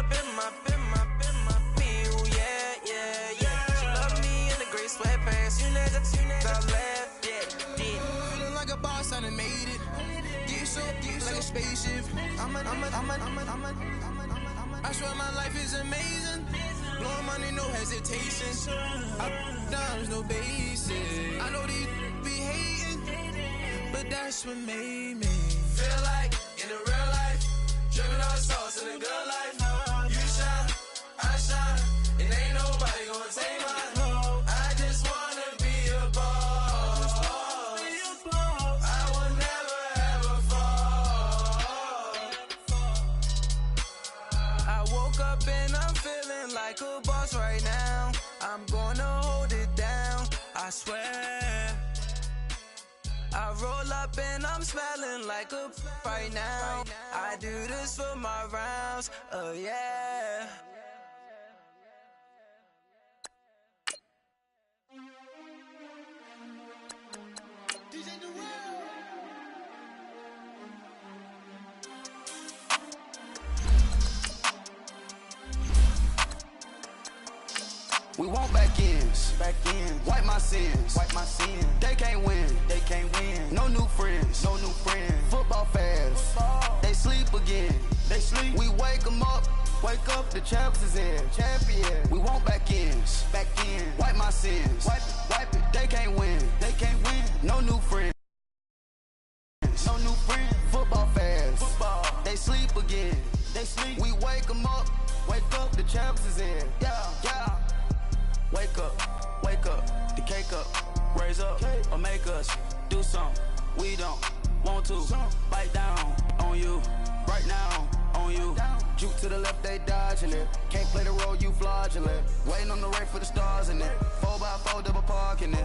all up in my me, ooh, yeah. She love me in the gray sweatpants. You never left, yeah. Feeling like a boss, I done made it. Get so like a spaceship. I swear my life is amazing. Blowing money, no hesitation. Dimes, no basic. I know these be hating, but that's what made me feel like in the real life. Dripping all the sauce in the good life. You shine, I shine, and ain't nobody gonna take mine. I just wanna be a boss. I will never ever fall. I woke up and I'm feeling like a boss right now. I'm gonna hold it down, I swear. I roll up and I'm smelling like a right now. I do this for my rounds, oh yeah. We want back ends, wipe my sins, They can't win, No new friends, Football fans, they sleep again, We wake them up, the champs is in, champion. We want back ends, wipe my sins, wipe it. They can't win, No new friends, Football fans, they sleep again, We wake them up, the champs is in, yeah. Wake up, the cake up, raise up, or make us do something we don't want to. Bite down on you, right now on you. Juke to the left, they dodging it. Can't play the role, you fraudulent. Waiting on the right for the stars in it. 4x4 double parking it.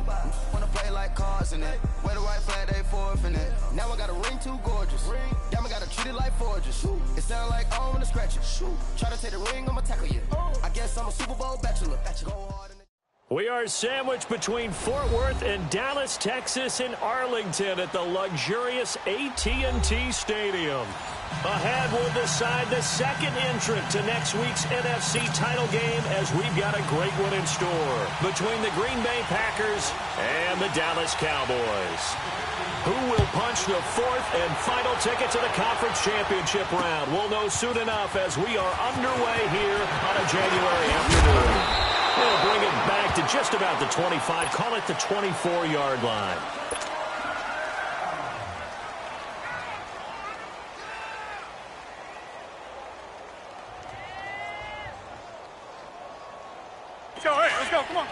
Wanna play like cars in it. Wear the right flag, they forfeiting it. Now I got a ring too gorgeous. Damn, I gotta treat it like forges. It sound like I wanna scratch it. Try to take the ring, I'ma tackle you. I guess I'm a Super Bowl bachelor. Go hard. We are sandwiched between Fort Worth and Dallas, Texas, in Arlington at the luxurious AT&T Stadium. Ahead, we'll decide the second entrant to next week's NFC title game as we've got a great one in store between the Green Bay Packers and the Dallas Cowboys. Who will punch the fourth and final ticket to the conference championship round? We'll know soon enough as we are underway here on a January afternoon. We'll bring it back to just about the 25, call it the 24-yard line. Let's go, come on.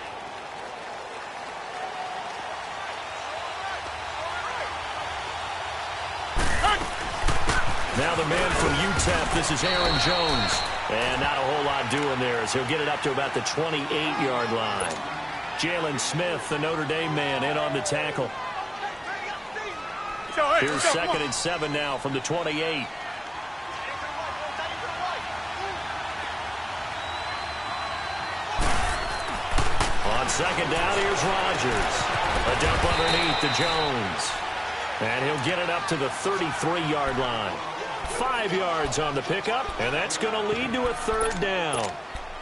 Now the man from UTEP, this is Aaron Jones. And not a whole lot doing there as he'll get it up to about the 28-yard line. Jalen Smith, the Notre Dame man, in on the tackle. Here's 2nd and 7 now from the 28. On 2nd down, here's Rodgers. A dump underneath to Jones. And he'll get it up to the 33-yard line. 5 yards on the pickup, and that's going to lead to a 3rd down.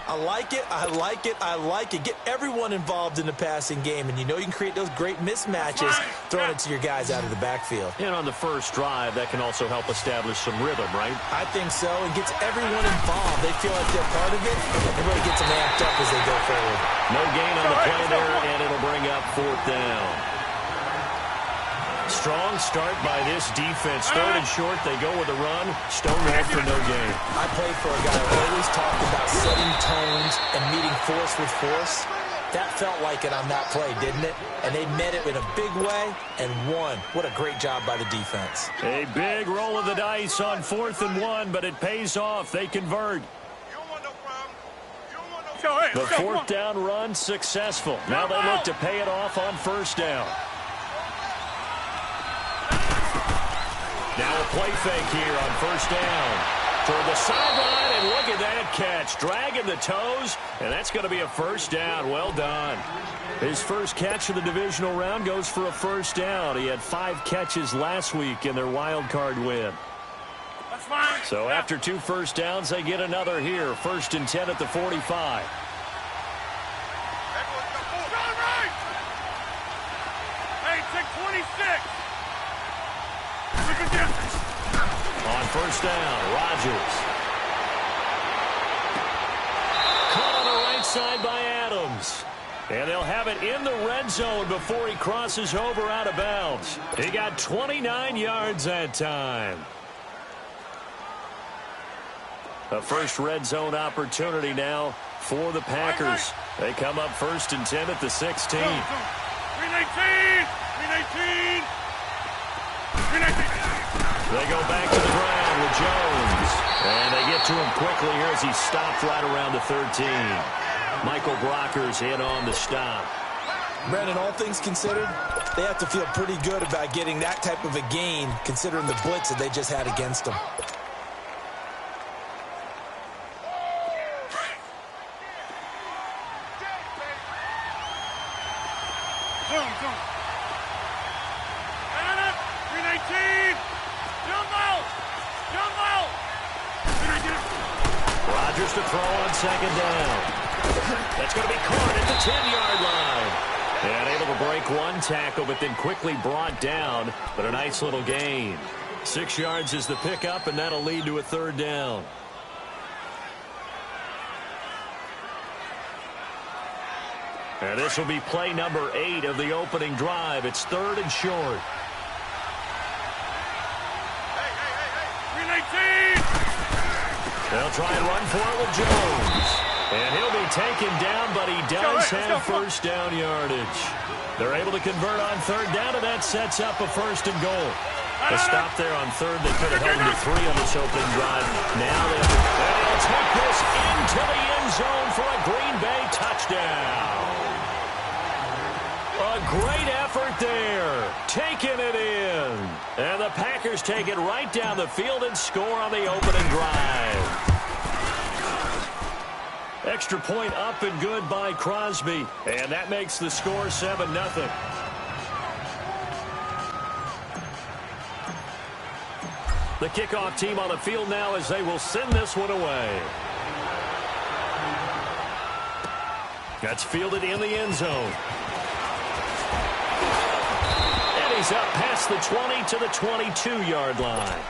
I like it. Get everyone involved in the passing game, and you know you can create those great mismatches throwing it to your guys out of the backfield. And on the first drive, that can also help establish some rhythm, right? I think so. It gets everyone involved. They feel like they're part of it. Everybody gets them amped up as they go forward. No gain on the play there, and it'll bring up 4th down. Strong start by this defense. 3rd and short, they go with a run. Stonewall for no gain. I played for a guy who always talked about setting tones and meeting force with force. That felt like it on that play, didn't it? And they met it in a big way and won. What a great job by the defense. A big roll of the dice on 4th and 1, but it pays off. They convert. The 4th down run successful. Now they look to pay it off on 1st down. Now a play fake here on 1st down. Toward the sideline, and look at that catch. Dragging the toes, and that's going to be a 1st down. Well done. His first catch of the divisional round goes for a 1st down. He had 5 catches last week in their wild card win. fine. So after 2 first downs, they get another here. 1st and 10 at the 45. Hey, take 26. On 1st down, Rodgers. Caught on the right side by Adams. And they'll have it in the red zone before he crosses over out of bounds. He got 29 yards that time. A first red zone opportunity now for the Packers. They come up 1st and 10 at the 16. 319. They go back to the ground with Jones. And they get to him quickly here as he stopped right around the 13. Michael Brocker's in on the stop. Brandon, all things considered, they have to feel pretty good about getting that type of a gain, considering the blitz that they just had against them. Zoom. 319. Jump out. Rodgers to throw on 2nd down. That's going to be caught at the 10-yard line. And able to break one tackle, but then quickly brought down. But a nice little gain. 6 yards is the pickup, and that'll lead to a 3rd down. And this will be play number 8 of the opening drive. It's 3rd and short. 319. They'll try and run for it with Jones. And he'll be taken down, but he does have 1st down yardage. They're able to convert on 3rd down, and that sets up a 1st and goal. A stop there on 3rd that could have held them to 3 on this opening drive. Now they'll take this into the end zone for a Green Bay touchdown. A great effort there, taking it in. And the Packers take it right down the field and score on the opening drive. Extra point up and good by Crosby. And that makes the score 7-0. The kickoff team on the field now as they will send this one away. That's fielded in the end zone. And he's up past the 20 to the 22-yard line.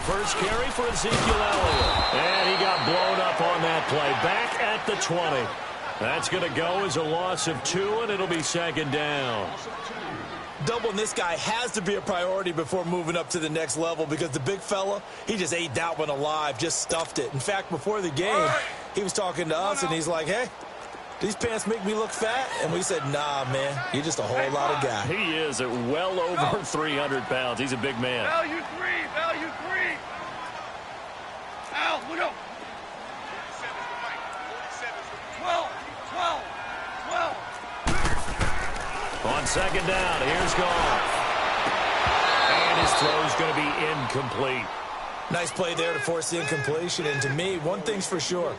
First carry for Ezekiel Elliott. And he got blown up on that play. Back at the 20. That's going to go as a loss of 2, and it'll be 2nd down. Doubling this guy has to be a priority before moving up to the next level because the big fella, he just ate that one alive, just stuffed it. In fact, before the game, he was talking to us, and he's like, hey, these pants make me look fat? And we said, nah, man, you're just a whole lot of guy. He is at well over 300 pounds. He's a big man. Value 3. Al, look up. 12. On 2nd down, here's Goff. And his throw's going to be incomplete. Nice play there to force the incompletion. And to me, one thing's for sure.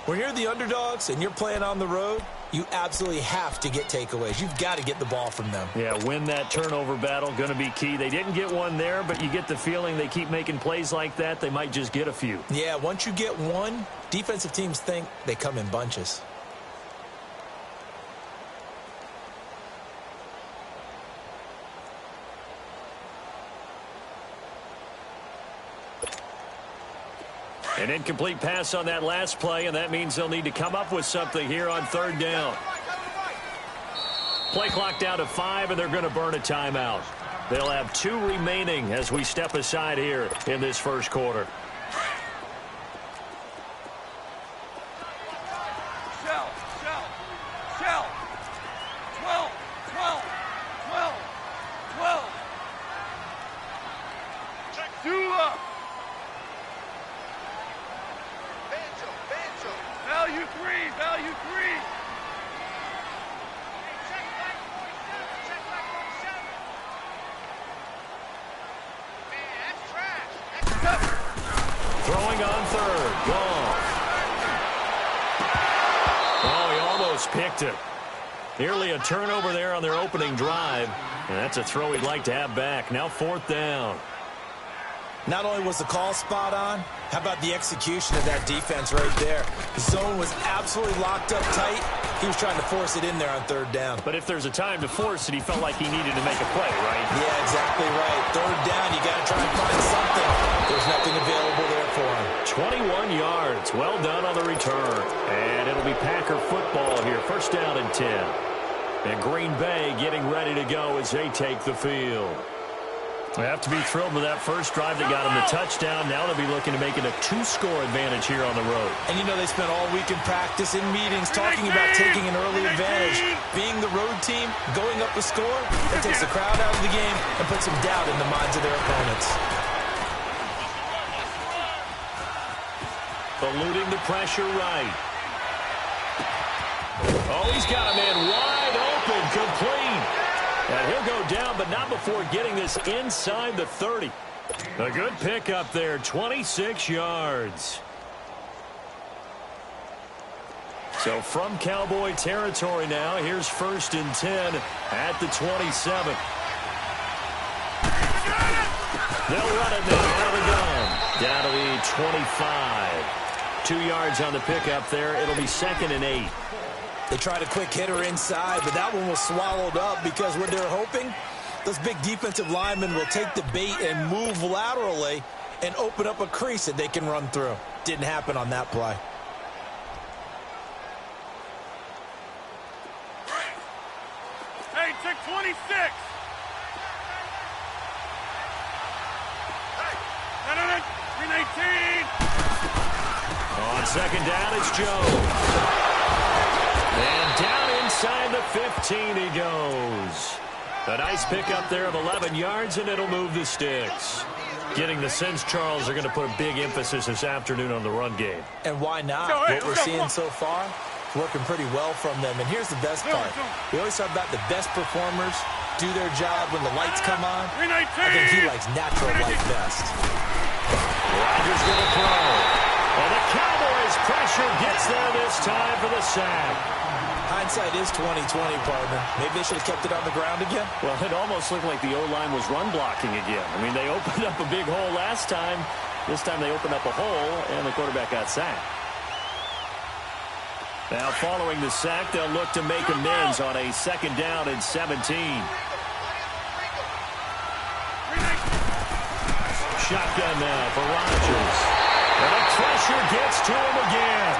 When you're the underdogs and you're playing on the road, you absolutely have to get takeaways. You've got to get the ball from them. Yeah, win that turnover battle, going to be key. They didn't get one there, but you get the feeling they keep making plays like that, they might just get a few. Yeah, once you get one, defensive teams think they come in bunches. An incomplete pass on that last play, and that means they'll need to come up with something here on 3rd down. Play clock down to 5, and they're going to burn a timeout. They'll have 2 remaining as we step aside here in this first quarter. Throwing on third. Goff. Oh, he almost picked it. Nearly a turnover there on their opening drive. And that's a throw he'd like to have back. Now 4th down. Not only was the call spot on, how about the execution of that defense right there? The zone was absolutely locked up tight. He was trying to force it in there on 3rd down. But if there's a time to force it, he felt like he needed to make a play, right? Yeah, exactly right. 3rd down, you got to try and find something. There's nothing available there for him. 21 yards. Well done on the return. And it'll be Packer football here. 1st down and 10. And Green Bay getting ready to go as they take the field. They have to be thrilled with that first drive that got them the touchdown. Now they'll be looking to make it a 2-score advantage here on the road. And you know they spent all week in practice, in meetings, talking about taking an early advantage. Being the road team, going up a score, that takes the crowd out of the game and puts some doubt in the minds of their opponents. Eluding the pressure right. Oh, he's got a man wide open, complete. And he'll go down, but not before getting this inside the 30. A good pickup there, 26 yards. So from Cowboy territory now, here's 1st and 10 at the 27. They'll run it now out of the gun. Down to the 25. 2 yards on the pickup there. It'll be 2nd and 8. They tried a quick hitter inside, but that one was swallowed up because what they're hoping, those big defensive linemen will take the bait and move laterally and open up a crease that they can run through. Didn't happen on that play. Hey, check 26. Hey, 319. On 2nd down, it's Jones. And down inside the 15 he goes. A nice pickup there of 11 yards, and it'll move the sticks. Getting the sense, Charles, are going to put a big emphasis this afternoon on the run game. And why not? What we're seeing so far, working pretty well from them. And here's the best part. We always talk about the best performers do their job when the lights come on. I think he likes natural light best. Rodgers going to throw. And the Cowboys' pressure gets there this time for the sack. Hindsight is 20/20, partner. Maybe they should have kept it on the ground again. Well, it almost looked like the O-line was run blocking again. I mean, they opened up a big hole last time. This time they opened up a hole, and the quarterback got sacked. Now, following the sack, they'll look to make amends on a 2nd down and 17. Shotgun now for Rodgers. And the pressure gets to him again.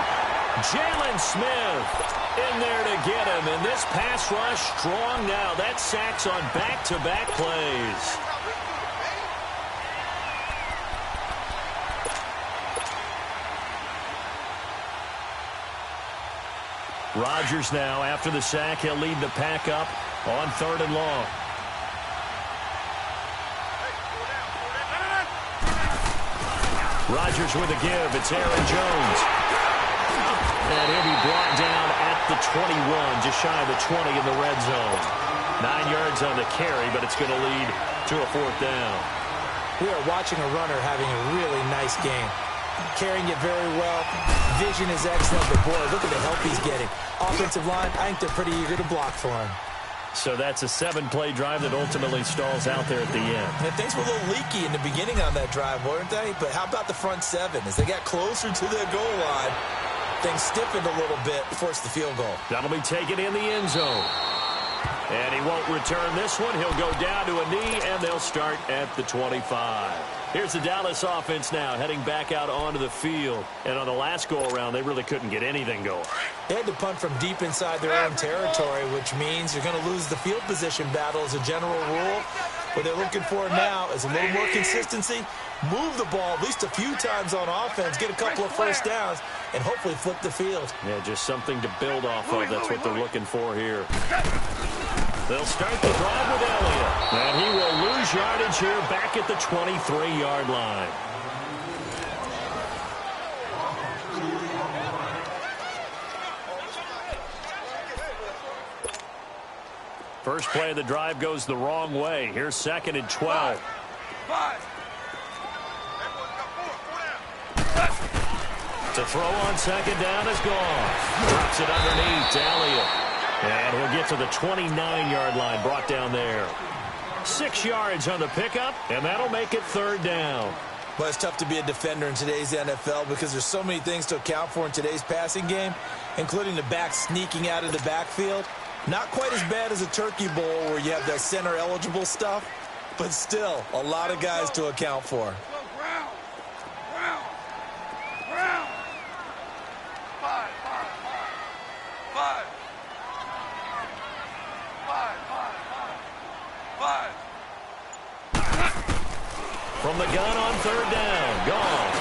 Jalen Smith in there to get him. And this pass rush strong now. That sack's on back-to-back plays. Rodgers now, after the sack, he'll lead the pack up on 3rd and long. Rodgers with a give. It's Aaron Jones. And he'll be brought down at the 21, just shy of the 20 in the red zone. 9 yards on the carry, but it's going to lead to a 4th down. We are watching a runner having a really nice game. Carrying it very well. Vision is excellent, but boy, look at the help he's getting. Offensive line, I think they're pretty eager to block for him. So that's a 7-play drive that ultimately stalls out there at the end. And things were a little leaky in the beginning on that drive, weren't they? But how about the front 7? As they got closer to their goal line, things stiffened a little bit, forced the field goal. That'll be taken in the end zone. And he won't return this one. He'll go down to a knee, and they'll start at the 25. Here's the Dallas offense now, heading back out onto the field. And on the last go-around, they really couldn't get anything going. They had to punt from deep inside their own territory, which means you're going to lose the field position battle as a general rule. What they're looking for now is a little more consistency, move the ball at least a few times on offense, get a couple of first downs, and hopefully flip the field. Yeah, just something to build off of. That's what they're looking for here. They'll start the drive with Elliott. And he will lose yardage here back at the 23-yard line. First play of the drive goes the wrong way. Here's 2nd and 12. To throw on second down is gone. Drops it underneath to Elliott. And he'll get to the 29-yard line, brought down there. 6 yards on the pickup, and that'll make it third down. Well, it's tough to be a defender in today's NFL because there's so many things to account for in today's passing game, including the back sneaking out of the backfield. Not quite as bad as a turkey bowl where you have that center-eligible stuff, but still a lot of guys to account for. From the gun on third down, gone.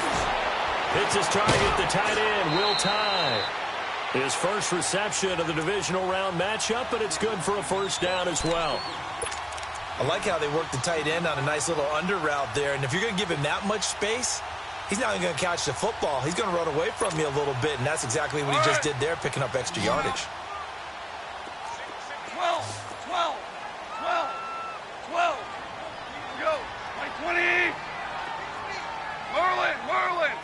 Hits his target, the tight end, Will Tye. His first reception of the divisional round matchup, but it's good for a first down as well. I like how they work the tight end on a nice little under route there, and if you're going to give him that much space, he's not even going to catch the football. He's going to run away from you a little bit, and that's exactly what he just did there, picking up extra yardage. 12. Go. 20. Merlin.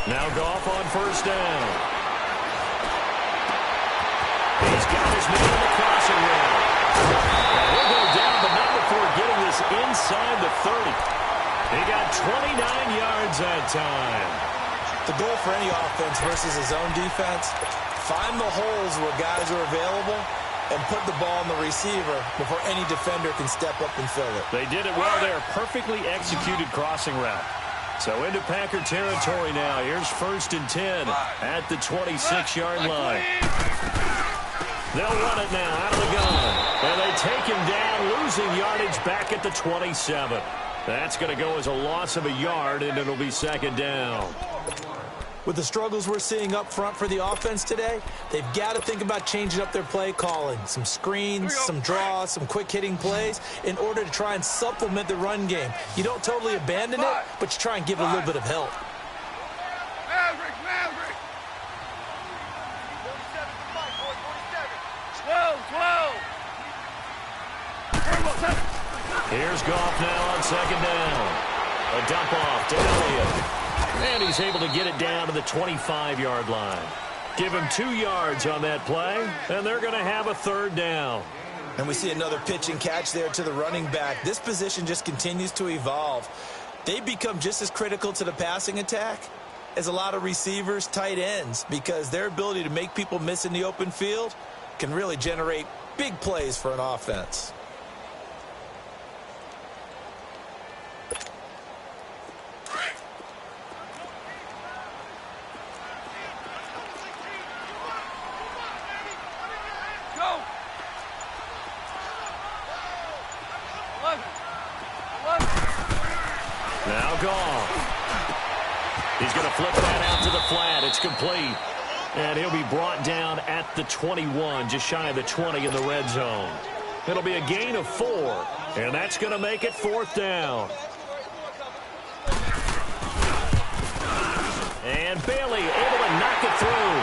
Now Goff on first down. He's got his man in the crossing route. And he'll go down, but not before getting this inside the 30. He got 29 yards that time. The goal for any offense versus his own defense, find the holes where guys are available and put the ball on the receiver before any defender can step up and fill it. They did it well there. Perfectly executed crossing route. So into Packer territory now. Here's 1st and 10 at the 26-yard line. They'll run it now out of the gun. And they take him down, losing yardage back at the 27. That's going to go as a loss of a yard, and it'll be second down. With the struggles we're seeing up front for the offense today, they've got to think about changing up their play calling. Some screens, some draws, some quick-hitting plays in order to try and supplement the run game. You don't totally abandon it, but you try and give it a little bit of help. Maverick. 12. Here's Goff now on second down. A dump off to Elliott. And he's able to get it down to the 25-yard line. Give him 2 yards on that play, and they're going to have a third down. And we see another pitch and catch there to the running back. This position just continues to evolve. They become just as critical to the passing attack as a lot of receivers, tight ends, because their ability to make people miss in the open field can really generate big plays for an offense. Now Goff. He's going to flip that out to the flat. It's complete. And he'll be brought down at the 21, just shy of the 20 in the red zone. It'll be a gain of 4, and that's going to make it 4th down. And Bailey able to knock it through.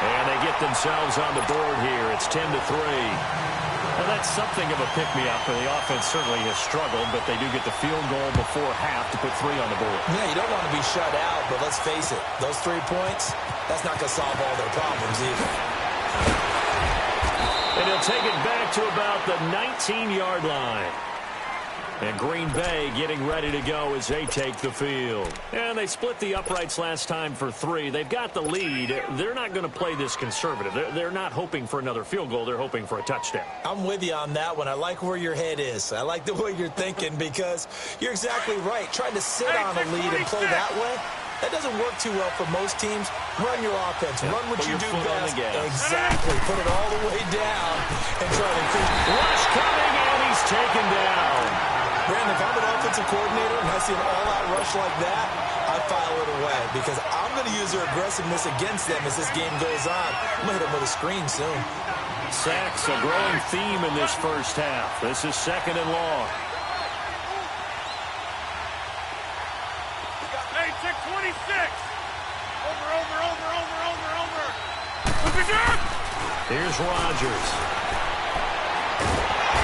And they get themselves on the board here. It's 10-3. Well, that's something of a pick-me-up, and the offense certainly has struggled, but they do get the field goal before half to put 3 on the board. Yeah, you don't want to be shut out, but let's face it, those 3 points, that's not going to solve all their problems either. And he'll take it back to about the 19-yard line. And Green Bay getting ready to go as they take the field. And they split the uprights last time for 3. They've got the lead. They're not going to play this conservative. They're not hoping for another field goal. They're hoping for a touchdown. I'm with you on that one. I like where your head is. I like the way you're thinking because you're exactly right. Trying to sit on a lead and play that way, that doesn't work too well for most teams. Run your offense. Run what you do best. Exactly. Put it all the way down and try to increase. Rush coming, and he's taken down. Brandon, if I'm an offensive coordinator and I see an all-out rush like that, I file it away because I'm going to use their aggressiveness against them as this game goes on. I'm going to hit them with a screen soon. Sacks, a growing theme in this first half. This is 2nd and long. Hey, check 26. Over. Look at that. Here's Rodgers.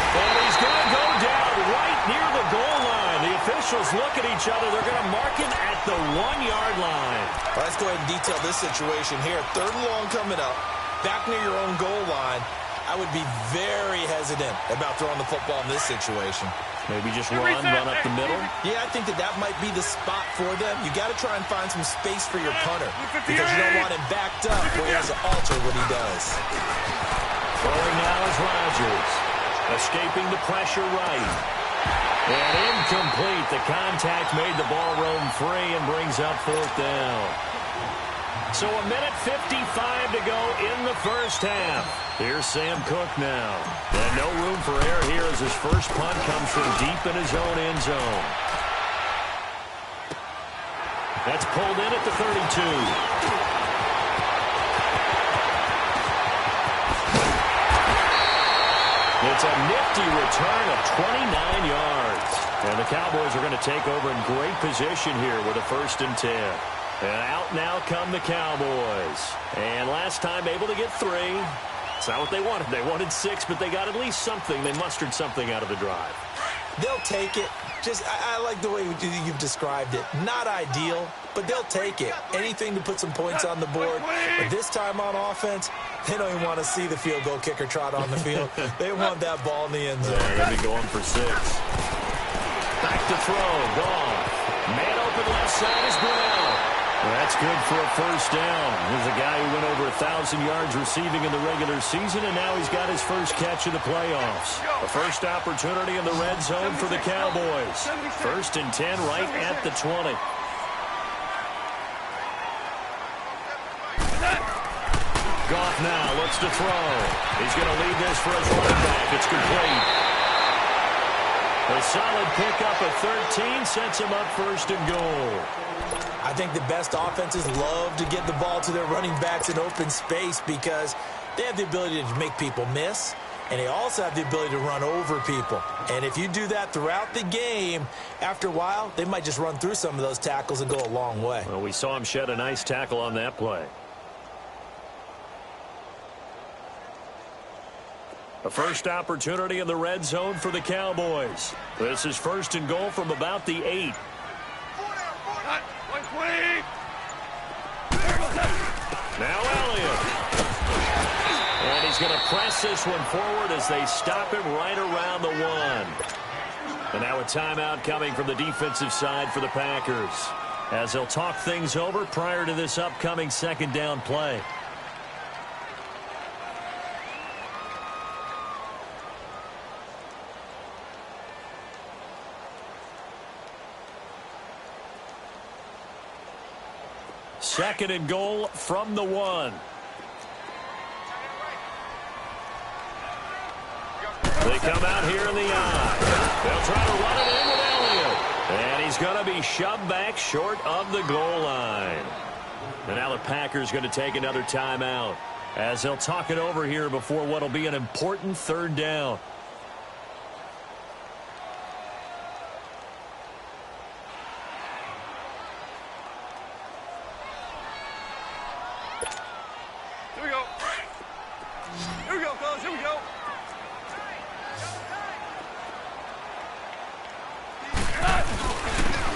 And he's going to go down right near the goal line. The official officials look at each other. They're going to mark him at the 1-yard line. Well, let's go ahead and detail this situation here. 3rd and long coming up, back near your own goal line. I would be very hesitant about throwing the football in this situation. Maybe just run up the middle. Yeah, I think that might be the spot for them. You got to try and find some space for your punter because you don't want him backed up where he has to alter what he does. Throwing now is Rodgers. Escaping the pressure right. And incomplete. The contact made the ball roam free and brings up 4th down. So 1:55 to go in the first half. Here's Sam Cook now. And no room for error here as his first punt comes from deep in his own end zone. That's pulled in at the 32. It's a nifty return of 29 yards. And the Cowboys are going to take over in great position here with a 1st and 10. And out now come the Cowboys. And last time able to get 3. It's not what they wanted. They wanted 6, but they got at least something. They mustered something out of the drive. They'll take it. I like the way you've described it. Not ideal, but they'll take it. Anything to put some points on the board. But this time on offense, they don't even want to see the field goal kicker trot on the field. They want that ball in the end zone. Yeah, they'll be going for 6. Back to throw. Gone. Man open left side is Brown. That's good for a 1st down. Here's a guy who went over 1,000 yards receiving in the regular season, and now he's got his first catch in the playoffs. A first opportunity in the red zone for the Cowboys. 1st and 10 right at the 20. Goff now looks to throw. He's going to lead this for his running back. It's complete. A solid pickup of 13 sets him up 1st and goal. I think the best offenses love to get the ball to their running backs in open space because they have the ability to make people miss, and they also have the ability to run over people. And if you do that throughout the game, after a while, they might just run through some of those tackles and go a long way. Well, we saw him shed a nice tackle on that play. A first opportunity in the red zone for the Cowboys. This is 1st and goal from about the 8. Now Elliott. And he's going to press this one forward as they stop him right around the 1. And now a timeout coming from the defensive side for the Packers, as they'll talk things over prior to this upcoming 2nd down play. Second and goal from the 1. They come out here in the eye. They'll try to run it in with Elliott. And he's going to be shoved back short of the goal line. And now the Packers going to take another timeout, as they'll talk it over here before what will be an important 3rd down.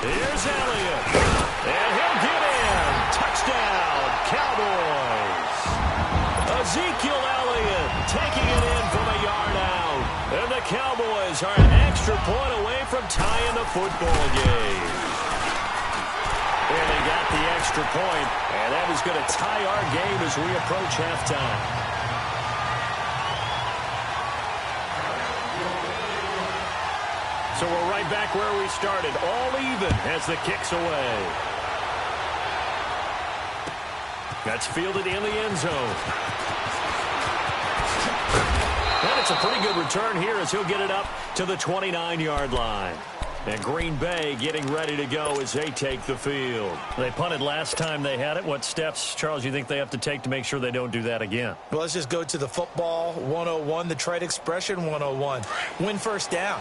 Here's Elliott. And he'll get in. Touchdown, Cowboys. Ezekiel Elliott taking it in from a yard out. And the Cowboys are an extra point away from tying the football game. And they got the extra point, and that is going to tie our game as we approach halftime. So we're right back where we started, all even as the kick's away. That's fielded in the end zone. And it's a pretty good return here as he'll get it up to the 29-yard line. And Green Bay getting ready to go as they take the field. They punted last time they had it. What steps, Charles, you think they have to take to make sure they don't do that again? Well, let's just go to the football 101, the trade expression 101. Win 1st down.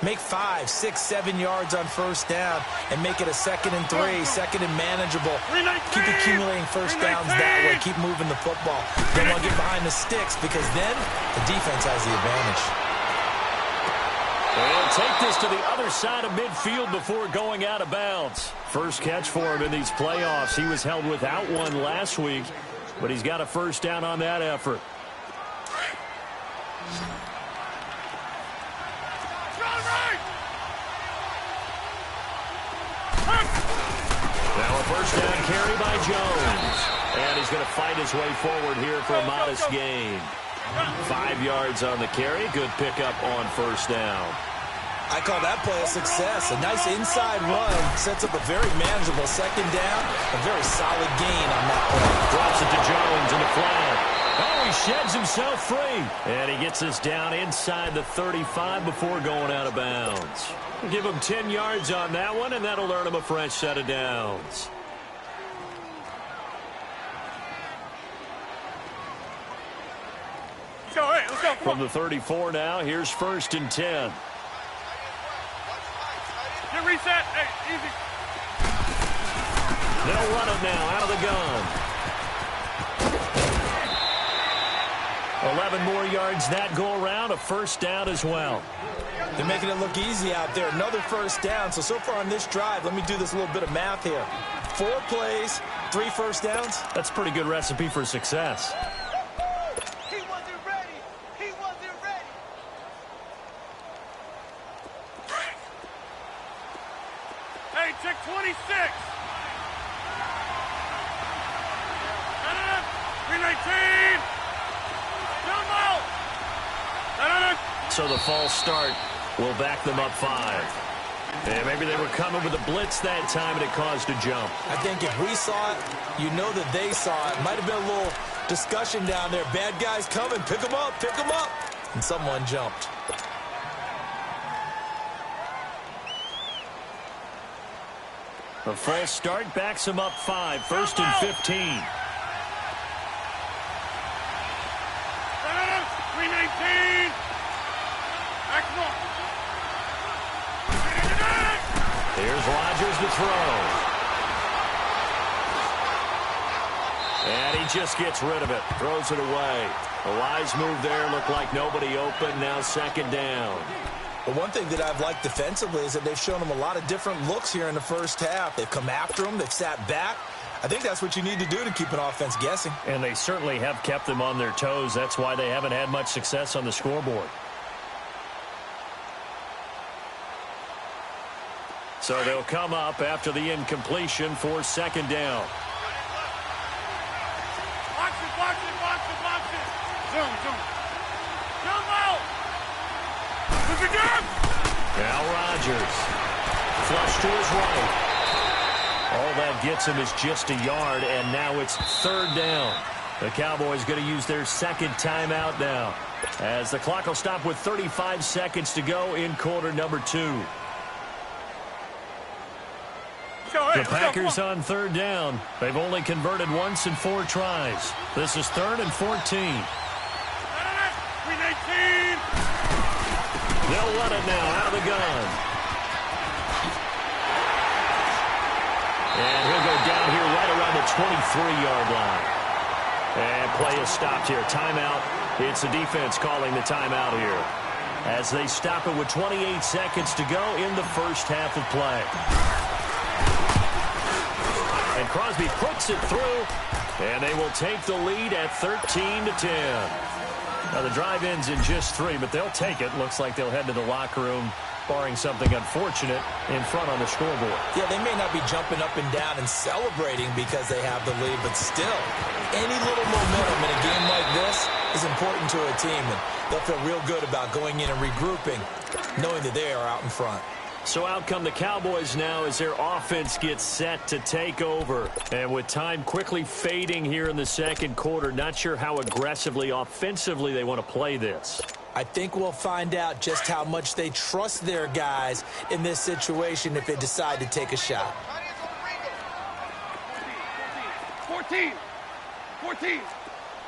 Make 5, 6, 7 yards on 1st down and make it a 2nd and 3, 2nd and manageable. Keep accumulating 1st downs that way. Keep moving the football. Then they'll get behind the sticks because then the defense has the advantage. And take this to the other side of midfield before going out of bounds. First catch for him in these playoffs. He was held without one last week, but he's got a first down on that effort. Now a first down carry by Jones. And he's going to fight his way forward here for a modest gain. 5 yards on the carry. Good pickup on first down. I call that play a success. A nice inside run sets up a very manageable second down. A very solid gain on that play. Drops it to Jones in the flat. Oh, he sheds himself free. And he gets us down inside the 35 before going out of bounds. We'll give him 10 yards on that one, and that'll earn him a fresh set of downs. Let's go. From the 34 now, here's 1st and 10. Get reset. Hey, easy. They'll run it now out of the gun. 11 more yards that go around, a first down as well. They're making it look easy out there. Another first down. So far on this drive, let me do this little bit of math here. 4 plays, 3 first downs. That's a pretty good recipe for success. He wasn't ready. He wasn't ready. Hey, check 26. 319. So the false start will back them up 5. And maybe they were coming with a blitz that time, and it caused a jump. I think if we saw it, you know that they saw it. Might have been a little discussion down there. Bad guys coming. Pick them up. Pick them up. And someone jumped. A false start backs them up 5. 1st and 15. 319. Here's Rodgers to throw. And he just gets rid of it. Throws it away. A wise move there. Looked like nobody open. Now 2nd down. But one thing that I've liked defensively is that they've shown them a lot of different looks here in the first half. They've come after them. They've sat back. I think that's what you need to do to keep an offense guessing. And they certainly have kept them on their toes. That's why they haven't had much success on the scoreboard. So they'll come up after the incompletion for 2nd down. Box it, box it, box it, box it. Zoom, zoom. Zoom out. Look again. Now Rodgers. Flush to his right. All that gets him is just a yard, and now it's 3rd down. The Cowboys going to use their 2nd timeout now, as the clock will stop with 35 seconds to go in quarter number 2. The Packers on 3rd down. They've only converted once in 4 tries. This is 3rd and 14. 319. They'll run it now out of the gun. And he'll go down here right around the 23-yard line. And play is stopped here. Timeout. It's the defense calling the timeout here, as they stop it with 28 seconds to go in the first half of play. And Crosby puts it through, and they will take the lead at 13-10. Now, the drive ends in just 3, but they'll take it. Looks like they'll head to the locker room, barring something unfortunate, in front on the scoreboard. Yeah, they may not be jumping up and down and celebrating because they have the lead, but still, any little momentum in a game like this is important to a team, and they'll feel real good about going in and regrouping, knowing that they are out in front. So out come the Cowboys now as their offense gets set to take over. And with time quickly fading here in the 2nd quarter, not sure how aggressively, offensively they want to play this. I think we'll find out just how much they trust their guys in this situation if they decide to take a shot. 14.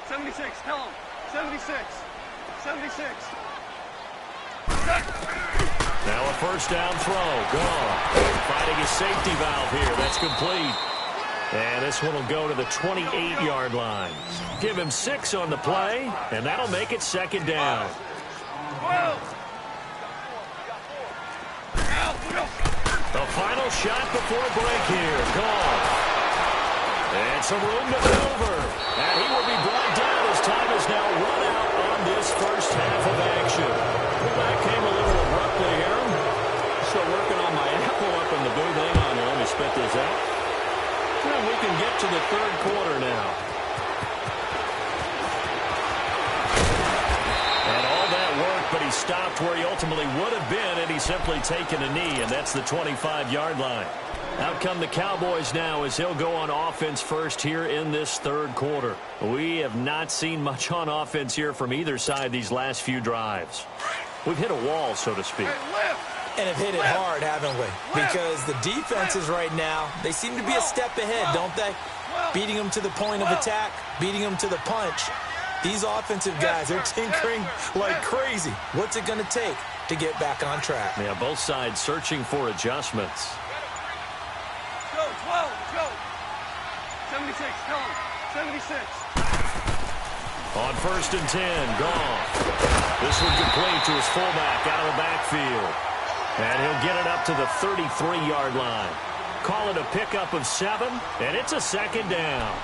76. Tell them. 76. 76. Now a first down throw. Gone. Finding a safety valve here. That's complete. And this one will go to the 28-yard line. Give him 6 on the play, and that'll make it 2nd down. 12. The final shot before break here. Gone. And some room to maneuver. And he will be brought down as time is now run out on this first half of action. Well, that came a little abruptly here. Still working on my apple up in the booth. Hang on, let me spit this out. And we can get to the third quarter now. And all that work, but he stopped where he ultimately would have been, and he's simply taken a knee, and that's the 25-yard line. Out come the Cowboys now as he'll go on offense first here in this third quarter. We have not seen much on offense here from either side these last few drives. We've hit a wall, so to speak. And have hit it hard, haven't we? Because the defenses right now, they seem to be a step ahead, don't they? Beating them to the point of attack, beating them to the punch. These offensive guys, they're tinkering like crazy. What's it going to take to get back on track? Yeah, both sides searching for adjustments. Go, 12, go. 76, come on. 76. On 1st and 10, gone. This one complete to his fullback out of the backfield. And he'll get it up to the 33-yard line. Call it a pickup of 7, and it's a second down.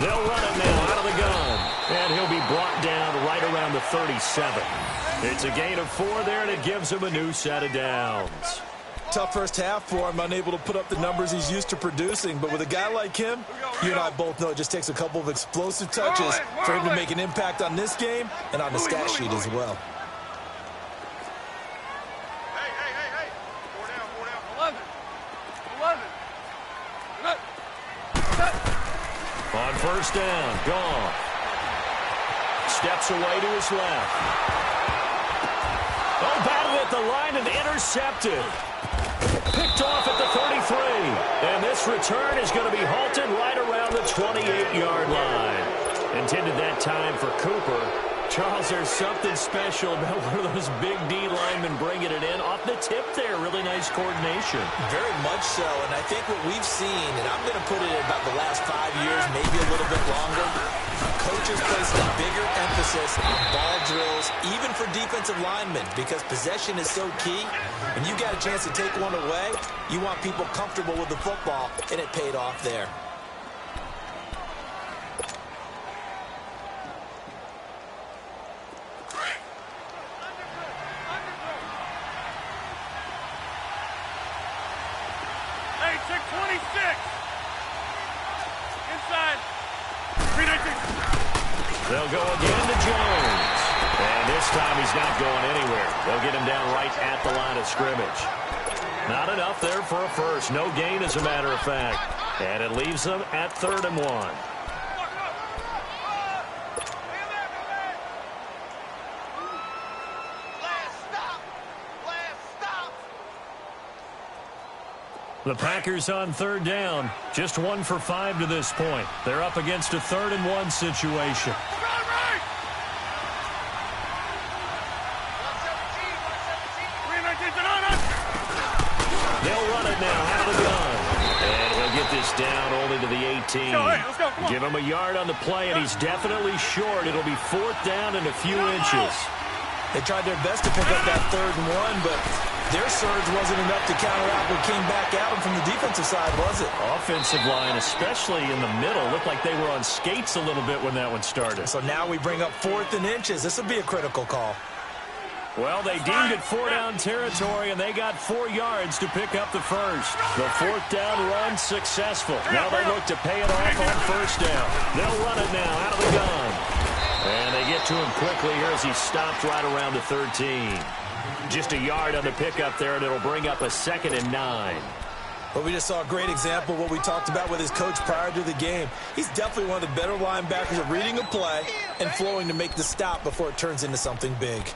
They'll run it now out of the gun. And he'll be brought down right around the 37. It's a gain of 4 there, and it gives him a new set of downs. Tough first half for him, unable to put up the numbers he's used to producing. But with a guy like him, you and I both know it just takes a couple of explosive touches for him to make an impact on this game and on the stat sheet as well. Hey. 4 down. 11. On 1st down, gone. Steps away to his left. Oh, battled at the line and intercepted. Picked off at the 33. And this return is going to be halted right around the 28-yard line. Intended that time for Cooper. Charles, there's something special about one of those big D linemen bringing it in off the tip there. Really nice coordination. Very much so, and I think what we've seen, and I'm going to put it at about the last 5 years, maybe a little bit longer, coaches placing a bigger emphasis on ball drills, even for defensive linemen, because possession is so key. When you got a chance to take one away, you want people comfortable with the football, and it paid off there. They'll go again to Jones. And this time he's not going anywhere. They'll get him down right at the line of scrimmage. Not enough there for a first. No gain, as a matter of fact. And it leaves them at 3rd and 1. The Packers on 3rd down. Just 1 for 5 to this point. They're up against a 3rd and 1 situation. They'll run it now out of the gun. And he'll get this down only to the 18. Give him a yard on the play, and he's definitely short. It'll be 4th down and a few inches. They tried their best to pick up that 3rd and 1, but their surge wasn't enough to counteract what came back at them from the defensive side, was it? Offensive line, especially in the middle, looked like they were on skates a little bit when that one started. So now we bring up 4th and inches. This will be a critical call. Well, they deemed it 4-down territory, and they got 4 yards to pick up the first. The 4th down run successful. Now they look to pay it off on 1st down. They'll run it now out of the gun. And they get to him quickly here as he stopped right around the 13. Just a yard on the pickup there, and it'll bring up a 2nd and 9. But we just saw a great example of what we talked about with his coach prior to the game. He's definitely one of the better linebackers at reading a play and flowing to make the stop before it turns into something big.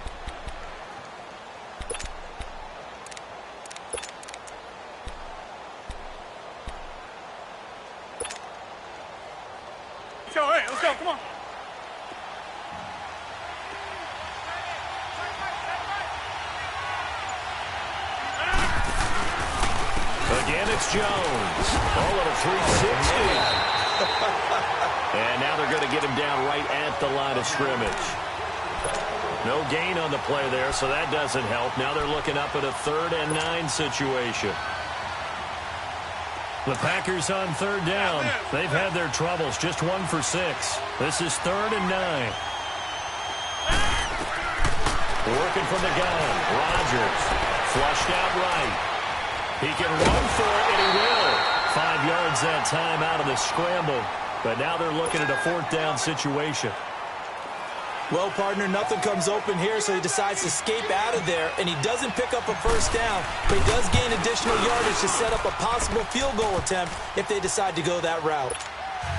Again, it's Jones. Oh, little 360. And now they're going to get him down right at the line of scrimmage. No gain on the play there, so that doesn't help. Now they're looking up at a 3rd and 9 situation. The Packers on 3rd down. They've had their troubles. Just 1 for 6. This is 3rd and 9. Working from the gun. Rodgers. Flushed out right. He can run for it, and he will. 5 yards that time out of the scramble. But now they're looking at a 4th down situation. Well, partner, nothing comes open here, so he decides to escape out of there, and he doesn't pick up a 1st down, but he does gain additional yardage to set up a possible field goal attempt if they decide to go that route.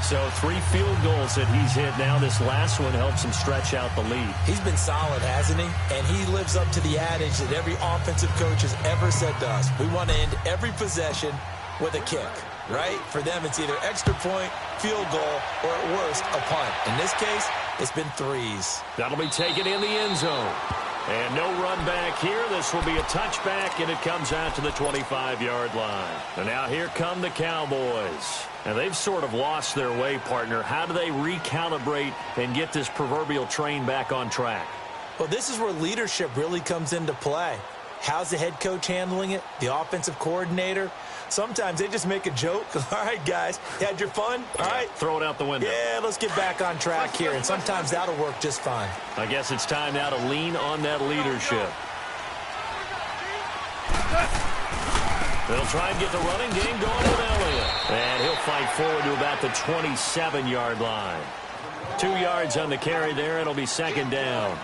So 3 field goals that he's hit now. This last one helps him stretch out the lead. He's been solid, hasn't he? And he lives up to the adage that every offensive coach has ever said to us. We want to end every possession with a kick, right? For them, it's either extra point, field goal, or at worst, a punt. In this case, it's been 3s. That'll be taken in the end zone. And no run back here. This will be a touchback, and it comes out to the 25-yard line. And now here come the Cowboys. And they've sort of lost their way, partner. How do they recalibrate and get this proverbial train back on track? Well, this is where leadership really comes into play. How's the head coach handling it? The offensive coordinator? Sometimes they just make a joke. All right, guys, you had your fun? All right. Throw it out the window. Yeah, let's get back on track here. And sometimes that'll work just fine. I guess it's time now to lean on that leadership. They'll try and get the running game going with Elliott. And he'll fight forward to about the 27-yard line. 2 yards on the carry there. It'll be 2nd down.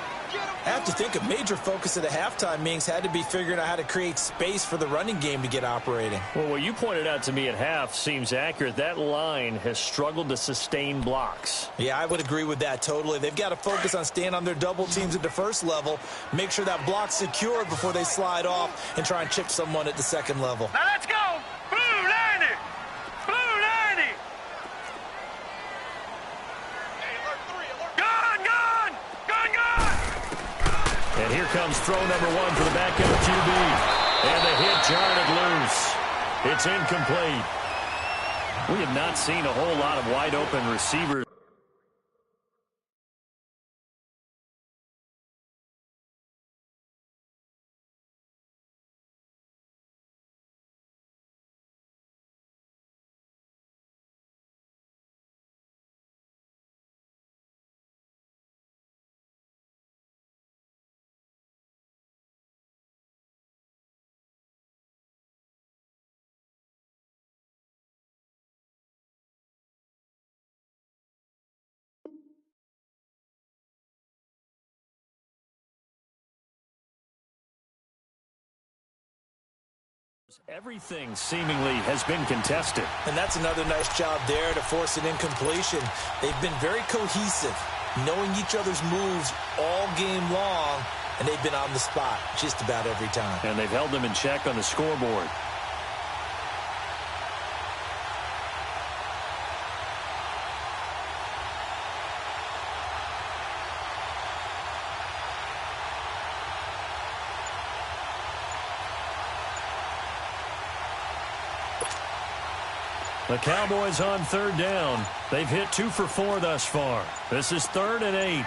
I have to think a major focus of the halftime meetings had to be figuring out how to create space for the running game to get operating. Well, what you pointed out to me at half seems accurate. That line has struggled to sustain blocks. Yeah, I would agree with that totally. They've got to focus on staying on their double teams at the first level, make sure that block's secured before they slide off and try and chip someone at the second level. Now let's go! Blue 90! Blue 90! Gun, gun! Gun, gun! And here comes throw number 1 for the backup QB. And the hit jarred it loose. It's incomplete. We have not seen a whole lot of wide open receivers. Everything seemingly has been contested. And that's another nice job there to force an incompletion. They've been very cohesive, knowing each other's moves all game long, and they've been on the spot just about every time. And they've held them in check on the scoreboard. The Cowboys on 3rd down. They've hit 2 for 4 thus far. This is 3rd and 8.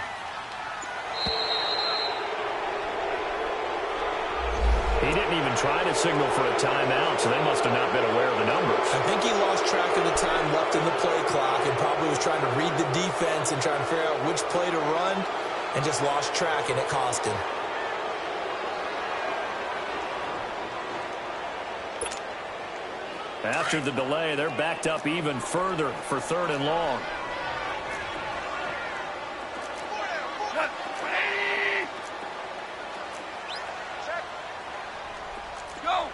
He didn't even try to signal for a timeout, so they must have not been aware of the numbers. I think he lost track of the time left in the play clock and probably was trying to read the defense and trying to figure out which play to run and just lost track, and it cost him. After the delay, they're backed up even further for 3rd and long. Go!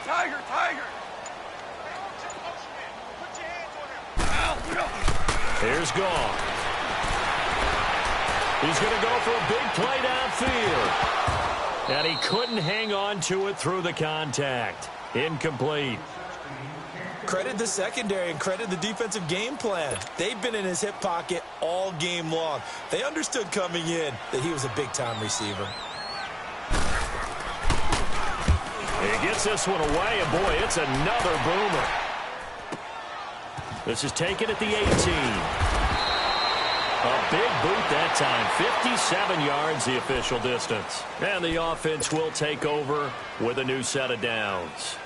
Tiger, Tiger! Here's Gone. He's going to go for a big play downfield. And he couldn't hang on to it through the contact. Incomplete. Credit the secondary and credit the defensive game plan. They've been in his hip pocket all game long. They understood coming in that he was a big-time receiver. He gets this one away, and boy, it's another boomer. This is taken at the 18. A big boot that time. 57 yards, the official distance. And the offense will take over with a new set of downs.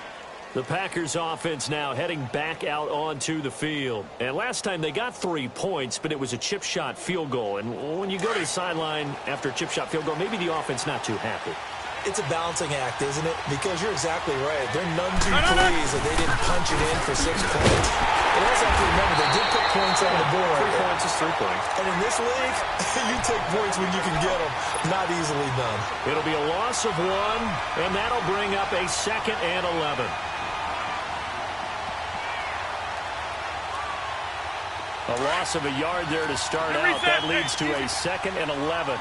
The Packers offense now heading back out onto the field. And last time they got 3 points, but it was a chip shot field goal. And when you go to the sideline after a chip shot field goal, maybe the offense not too happy. It's a balancing act, isn't it? Because you're exactly right. They're none too pleased that they didn't punch it in for 6 points. But also have to remember, they did put points on the board. 3 points is 3 points. And in this league, you take points when you can get them. Not easily done. It'll be a loss of 1, and that'll bring up a 2nd and 11. A loss of a yard there to start out. That leads to a 2nd and 11.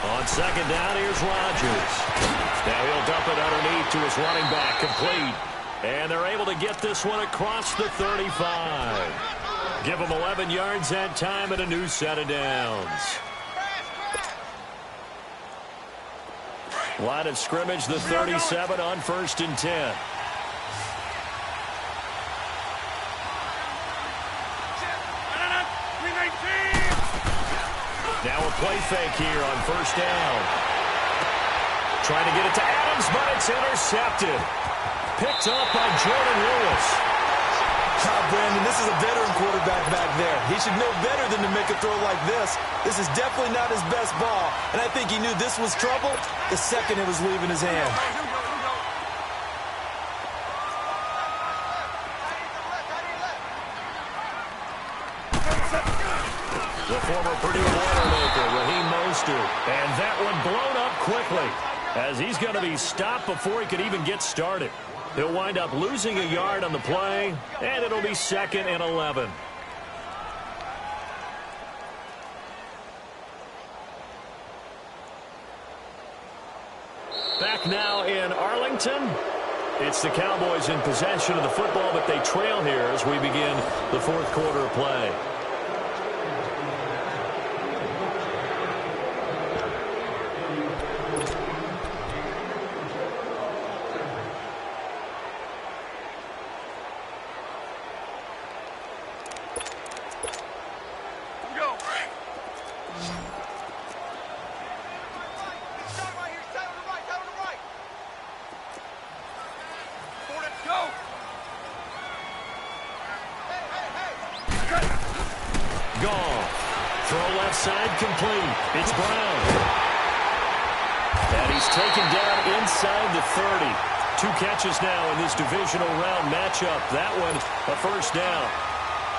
On 2nd down, here's Rodgers. Now he'll dump it underneath to his running back, complete. And they're able to get this one across the 35. Give them 11 yards that time and a new set of downs. Line of scrimmage, the 37 on 1st and 10. Now a play fake here on 1st down. Trying to get it to Adams, but it's intercepted. Picked up by Jordan Lewis. Brandon, this is a veteran quarterback back there. He should know better than to make a throw like this. This is definitely not his best ball. And I think he knew this was trouble the second it was leaving his hand. The former Purdue Boilermaker, Raheem Mostert. And that one blown up quickly as he's going to be stopped before he could even get started. He'll wind up losing a yard on the play, and it'll be 2nd and 11. Back now in Arlington. It's the Cowboys in possession of the football, but they trail here as we begin the 4th quarter of play. Complete. It's Brown. And he's taken down inside the 30. 2 catches now in this divisional round matchup. That one, a 1st down.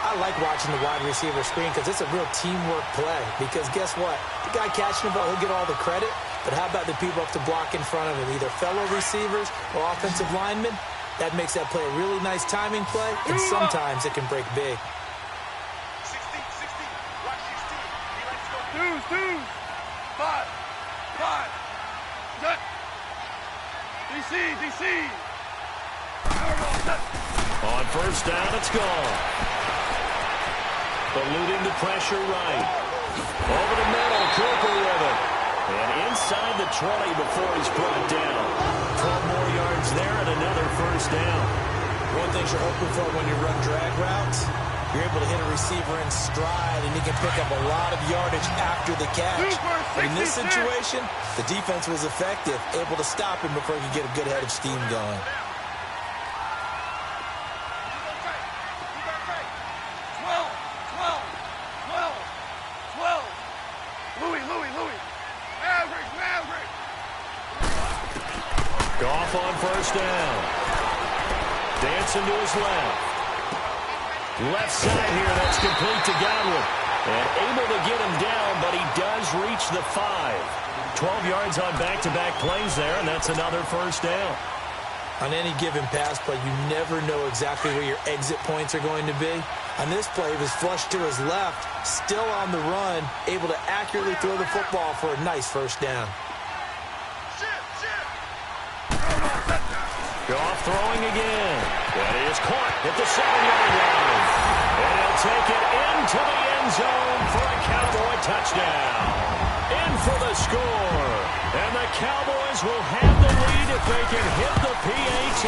I like watching the wide receiver screen because it's a real teamwork play. Because guess what? The guy catching the ball, he'll get all the credit. But how about the people up to block in front of him, either fellow receivers or offensive linemen? That makes that play a really nice timing play, and sometimes it can break big. DC. On 1st down, it's gone. Eluding the pressure right. Over the middle, Cooper with it. And inside the 20 before he's brought down. 12 more yards there and another 1st down. One thing you're hoping for when you run drag routes, you're able to hit a receiver in stride, and he can pick up a lot of yardage after the catch. But in this situation, the defense was effective, able to stop him before he could get a good head of steam going. Goff on 1st down. Dancing to his left. Left side here, that's complete to Godwin. And able to get him down, but he does reach the 5. 12 yards on back-to-back plays there, and that's another 1st down. On any given pass play, you never know exactly where your exit points are going to be. On this play, he was flushed to his left, still on the run, able to accurately throw the football for a nice 1st down. Goff throwing again. That is is caught at the 7-yard line. And he'll take it into the end zone for a Cowboy touchdown. In for the score. And the Cowboys will have the lead if they can hit the PAT.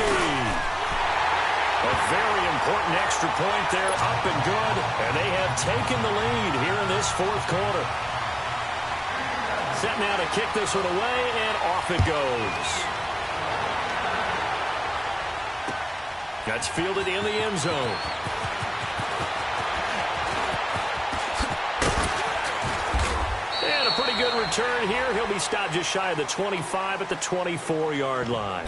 A very important extra point there, up and good. And they have taken the lead here in this fourth quarter. Set now to kick this one away, and off it goes. That's fielded in the end zone. And a pretty good return here. He'll be stopped just shy of the 25 at the 24-yard line.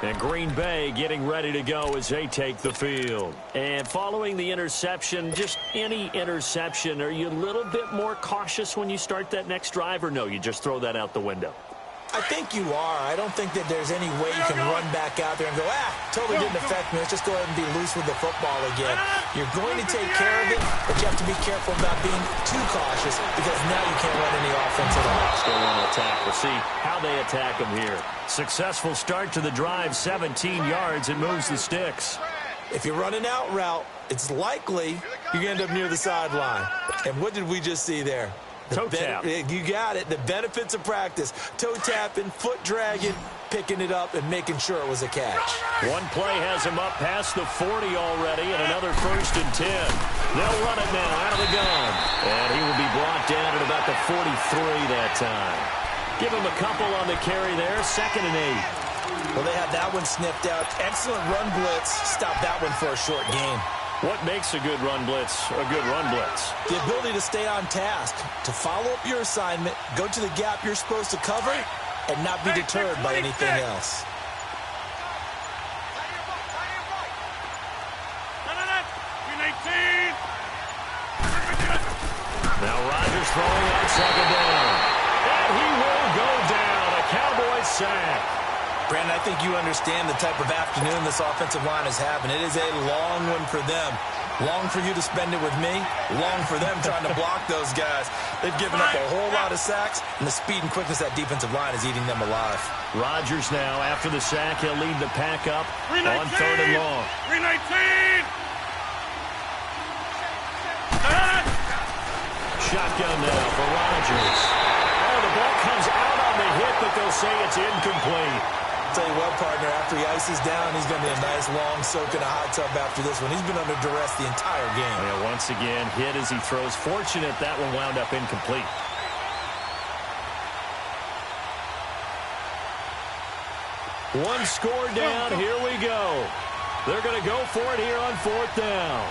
And Green Bay getting ready to go as they take the field. And following the interception, just any interception, are you a little bit more cautious when you start that next drive, or no, you just throw that out the window? I think you are. I don't think that there's any way you can run back out there and go, totally didn't affect me. Let's just go ahead and be loose with the football again. You're going to take care of it, but you have to be careful about being too cautious because now you can't run any offense at all. Still want to attack. We'll see how they attack them here. Successful start to the drive, 17 yards. It moves the sticks. If you're running out route, it's likely you're going to end up near the sideline. And what did we just see there? Toe tap. You got it. The benefits of practice. Toe tapping, foot dragging, picking it up, and making sure it was a catch. One play has him up past the 40 already, and another 1st and 10. They'll run it now out of the gun. And he will be brought down at about the 43 that time. Give him a couple on the carry there. 2nd and 8. Well, they had that one sniffed out. Excellent run blitz. Stop that one for a short gain. What makes a good run blitz a good run blitz? The ability to stay on task, to follow up your assignment, go to the gap you're supposed to cover, and not be deterred by anything else. Now Rodgers throwing on 2nd down. And he will go down. A Cowboys sack. Brandon, I think you understand the type of afternoon this offensive line is having. It is a long one for them. Long for you to spend it with me. Long for them trying to block those guys. They've given up a whole lot of sacks, and the speed and quickness of that defensive line is eating them alive. Rodgers now, after the sack, he'll lead the pack up on 3rd and long. 319! Shotgun now for Rodgers. Oh, the ball comes out on the hit, but they'll say it's incomplete. Tell you what, partner, after he ices down, he's going to be a nice long soak in a hot tub after this one. He's been under duress the entire game. Yeah, once again, hit as he throws. Fortunate that one wound up incomplete. One score down. Here we go. They're going to go for it here on 4th down.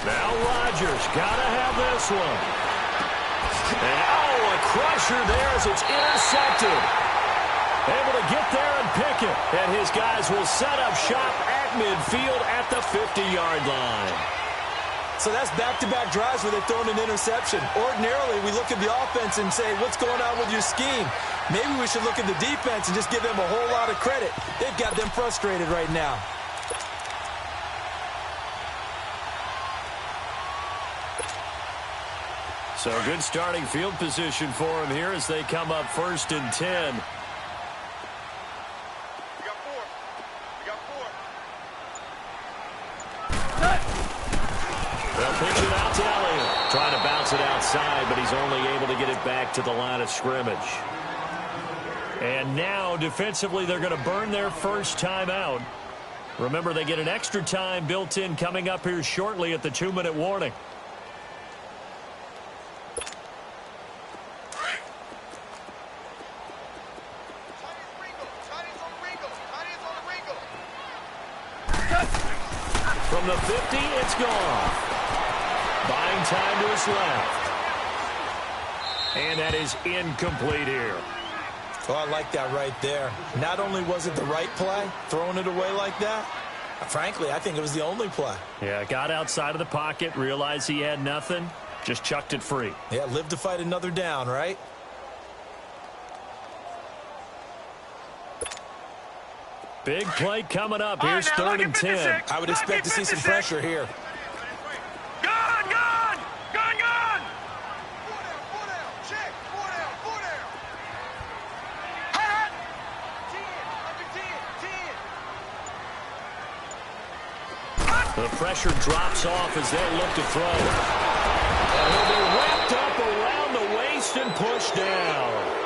Now Rodgers got to have this one. And, a crusher there as it's intercepted. Able to get there and pick it. And his guys will set up shop at midfield at the 50-yard line. So that's back-to-back drives where they've thrown an interception. Ordinarily, we look at the offense and say, what's going on with your scheme? Maybe we should look at the defense and just give them a whole lot of credit. They've got them frustrated right now. So good starting field position for him here as they come up 1st and 10. They'll pitch it out to Elliott. Trying to bounce it outside, but he's only able to get it back to the line of scrimmage. And now, defensively, they're going to burn their first timeout. Remember, they get an extra time built in coming up here shortly at the 2-minute warning. From the 50, it's gone. Buying time to his left. And that is incomplete here. Oh, I like that right there. Not only was it the right play, throwing it away like that, frankly, I think it was the only play. Yeah, got outside of the pocket, realized he had nothing, just chucked it free. Yeah, live to fight another down, right? Big play coming up. Here's 3rd and 10. I would expect to see some pressure here. Gun! Gun! Gun! Gun! The pressure drops off as they look to throw. And he'll be wrapped up around the waist and pushed down.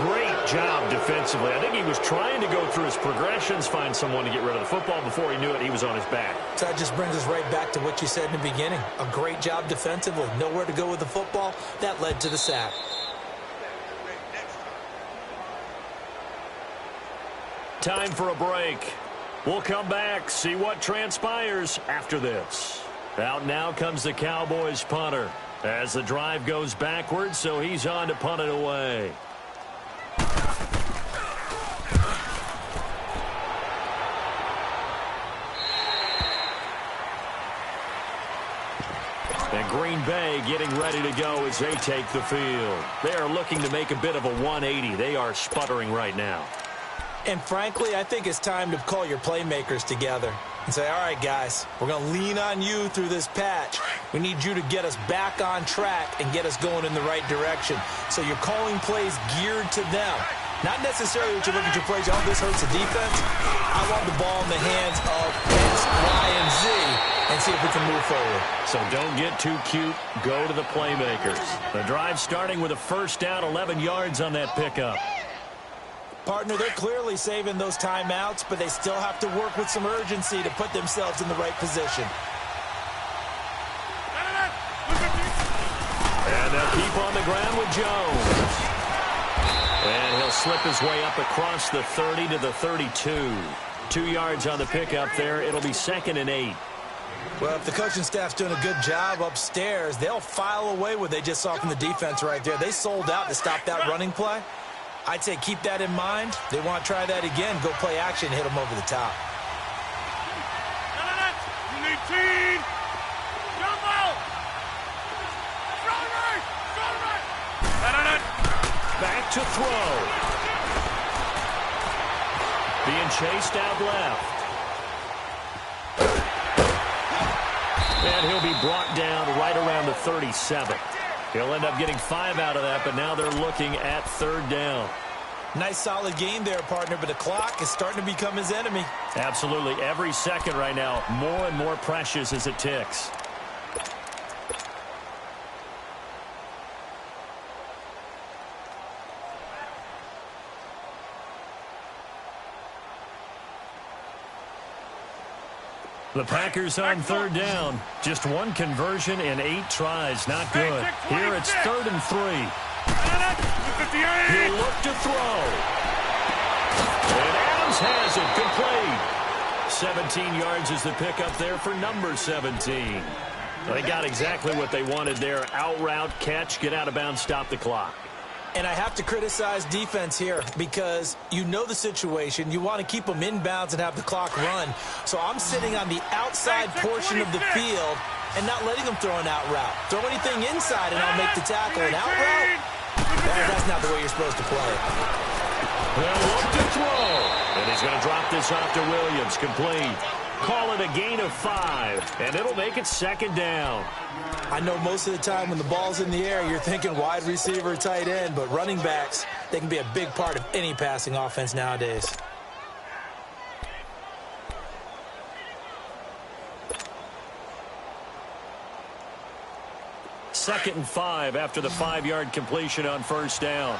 Great job defensively. I think he was trying to go through his progressions, find someone to get rid of the football. Before he knew it, he was on his back. So that just brings us right back to what you said in the beginning. A great job defensively. Nowhere to go with the football. That led to the sack. Time for a break. We'll come back, see what transpires after this. Out now comes the Cowboys punter as the drive goes backwards, so he's on to punt it away. And Green Bay getting ready to go as they take the field. They are looking to make a bit of a 180. They are sputtering right now. And frankly, I think it's time to call your playmakers together and say, all right, guys, we're going to lean on you through this patch. We need you to get us back on track and get us going in the right direction. So you're calling plays geared to them. Not necessarily that you look at your plays, oh, this hurts the defense. I want the ball in the hands of X, Y, and Z and see if we can move forward. So don't get too cute. Go to the playmakers. The drive starting with a first down, 11 yards on that pickup. Partner, they're clearly saving those timeouts, but they still have to work with some urgency to put themselves in the right position. And they'll keep on the ground with Jones. And he'll slip his way up across the 30 to the 32. 2 yards on the pickup there. It'll be 2nd and 8. Well, if the coaching staff's doing a good job upstairs, they'll file away what they just saw from the defense right there. They sold out to stop that running play. I'd say keep that in mind. They want to try that again. Go play action, hit them over the top. Back to throw. Being chased out left. And he'll be brought down right around the 37. He'll end up getting 5 out of that, but now they're looking at 3rd down. Nice solid game there, partner, but the clock is starting to become his enemy. Absolutely. Every second right now, more and more precious as it ticks. The Packers on 3rd down. Just 1 conversion in 8 tries. Not good. Here it's 3rd and 3. He'll look to throw. And Adams has it complete. 17 yards is the pickup there for number 17. They got exactly what they wanted there. Out route, catch, get out of bounds, stop the clock. And I have to criticize defense here because you know the situation. You want to keep them inbounds and have the clock run. So I'm sitting on the outside portion of the field and not letting them throw an out route. Throw anything inside and I'll make the tackle. An out route? That's not the way you're supposed to play it. They'll look to throw. And he's going to drop this off to Williams. Complete. Call it a gain of 5. And it'll make it 2nd down. I know most of the time when the ball's in the air, you're thinking wide receiver, tight end, but running backs, they can be a big part of any passing offense nowadays. Second and 5 after the 5-yard completion on 1st down.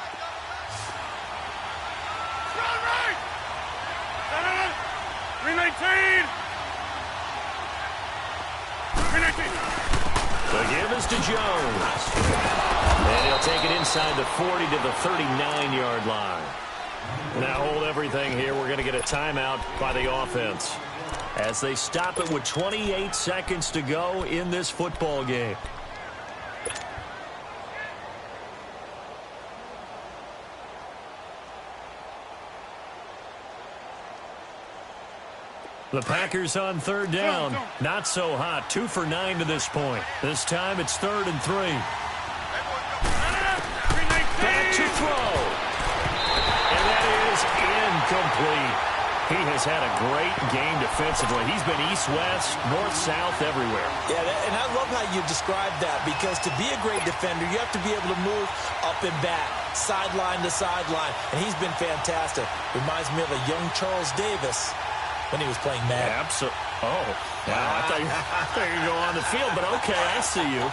The give is to Jones. And he'll take it inside the 40 to the 39-yard line. Now hold everything here. We're going to get a timeout by the offense as they stop it with 28 seconds to go in this football game. The Packers on 3rd down. Not so hot. 2 for 9 to this point. This time it's 3rd and 3. Back to throw. And that is incomplete. He has had a great game defensively. He's been east-west, north-south, everywhere. Yeah, and I love how you described that because to be a great defender, you have to be able to move up and back, sideline to sideline, and he's been fantastic. Reminds me of a young Charles Davis when he was playing Madden. Oh, wow. I thought you were going to go on the field, but okay, I see you.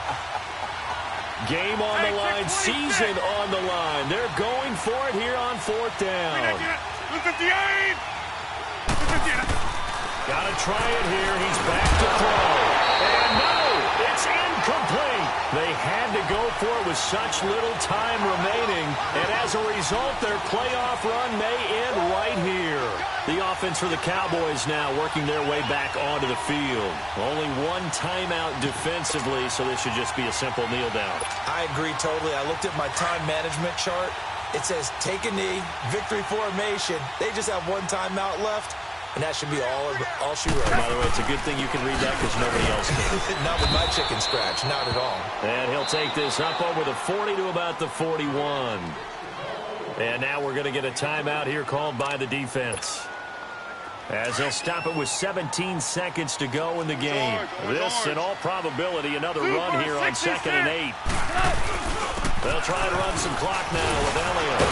Game on the line, season on the line. They're going for it here on 4th down. Got to try it here. He's back to throw. And no, it's incomplete. They had to go for it with such little time remaining. And as a result, their playoff run may end right here. The offense for the Cowboys now working their way back onto the field. Only one timeout defensively, so this should just be a simple kneel down. I agree totally. I looked at my time management chart. It says take a knee, victory formation. They just have one timeout left. And that should be all she wrote. By the way, it's a good thing you can read that because nobody else can. Not with my chicken scratch. Not at all. And he'll take this up over the 40 to about the 41. And now we're going to get a timeout here called by the defense, as they'll stop it with 17 seconds to go in the game. This, in all probability, another run here on 2nd and 8. They'll try to run some clock now with Elliott.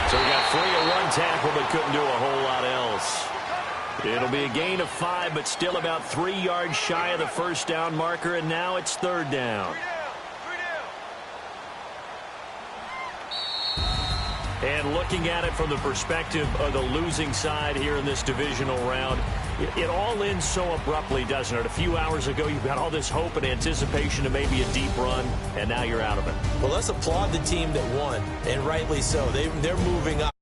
So he got free of one tackle but couldn't do a whole lot else. It'll be a gain of 5, but still about 3 yards shy of the first down marker, and now it's 3rd down. And looking at it from the perspective of the losing side here in this divisional round, it all ends so abruptly, doesn't it? A few hours ago, you've got all this hope and anticipation of maybe a deep run, and now you're out of it. Well, let's applaud the team that won, and rightly so. They're moving up.